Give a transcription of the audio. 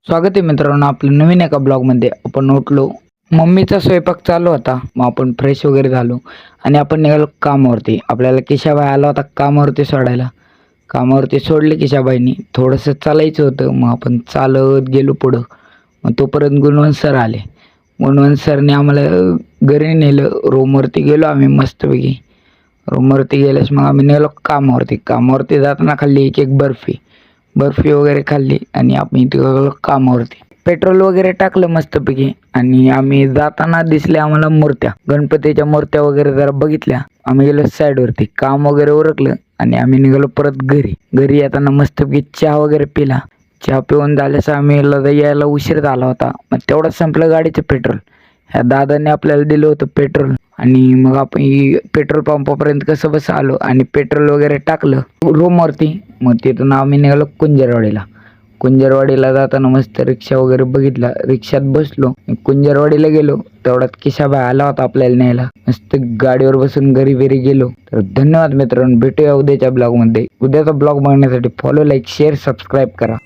स्वागत आहे मित्रांनो आपलं नवीन एका ब्लॉगमध्ये. आपण उठलो, मम्मीचा स्वयंपाक चालू होता, मग आपण फ्रेश वगैरे झालो आणि आपण निघालो कामावरती. आपल्याला केशाबाई आला होता कामावरती सोडायला. कामावरती सोडले केशाबाईंनी. थोडंसं चालायचं होतं, मग आपण चालत गेलो पुढं. मग तोपर्यंत गुणवंत सर आले. गुणवंत सरने आम्हाला घरी नेलं. रूमवरती गेलो आम्ही मस्तपैकी. रूमवरती गेल्यास मग आम्ही निघालो कामावरती जाताना खाल्ली एक बर्फी वगैरे खाल्ली आणि आम्ही इथे गेलो कामावरती. पेट्रोल वगैरे टाकलं मस्तपैकी आणि आम्ही जाताना दिसल्या आम्हाला मूर्त्या, गणपतीच्या मूर्त्या वगैरे जरा बघितल्या. आम्ही गेलो साईडवरती, काम वगैरे उरकलं आणि आम्ही निघालो परत घरी येताना मस्तपैकी चहा वगैरे पिला. चहा पिऊन झाल्यास आम्ही यायला उशीर झाला होता. मग तेवढंच संपलं गाडीचं पेट्रोल. ह्या दादाने आपल्याला दिलं होतं पेट्रोल आणि मग आपण पेट्रोल पंपापर्यंत कसं बस आलो आणि पेट्रोल वगैरे टाकलं रूमवरती. मग तिथून आम्ही निघालो कुंजरवाडीला जाताना मस्त रिक्षा वगैरे बघितला, रिक्षात बसलो, कुंजरवाडीला गेलो. तेवढ्यात किशाबाई आला होता आपल्याला न्यायला. मस्त गाडीवर बसून घरी गेलो. तर धन्यवाद मित्रांनो, भेटूया उद्याच्या ब्लॉगमध्ये. उद्याचा ब्लॉग बघण्यासाठी फॉलो, लाईक, शेअर, सबस्क्राईब करा.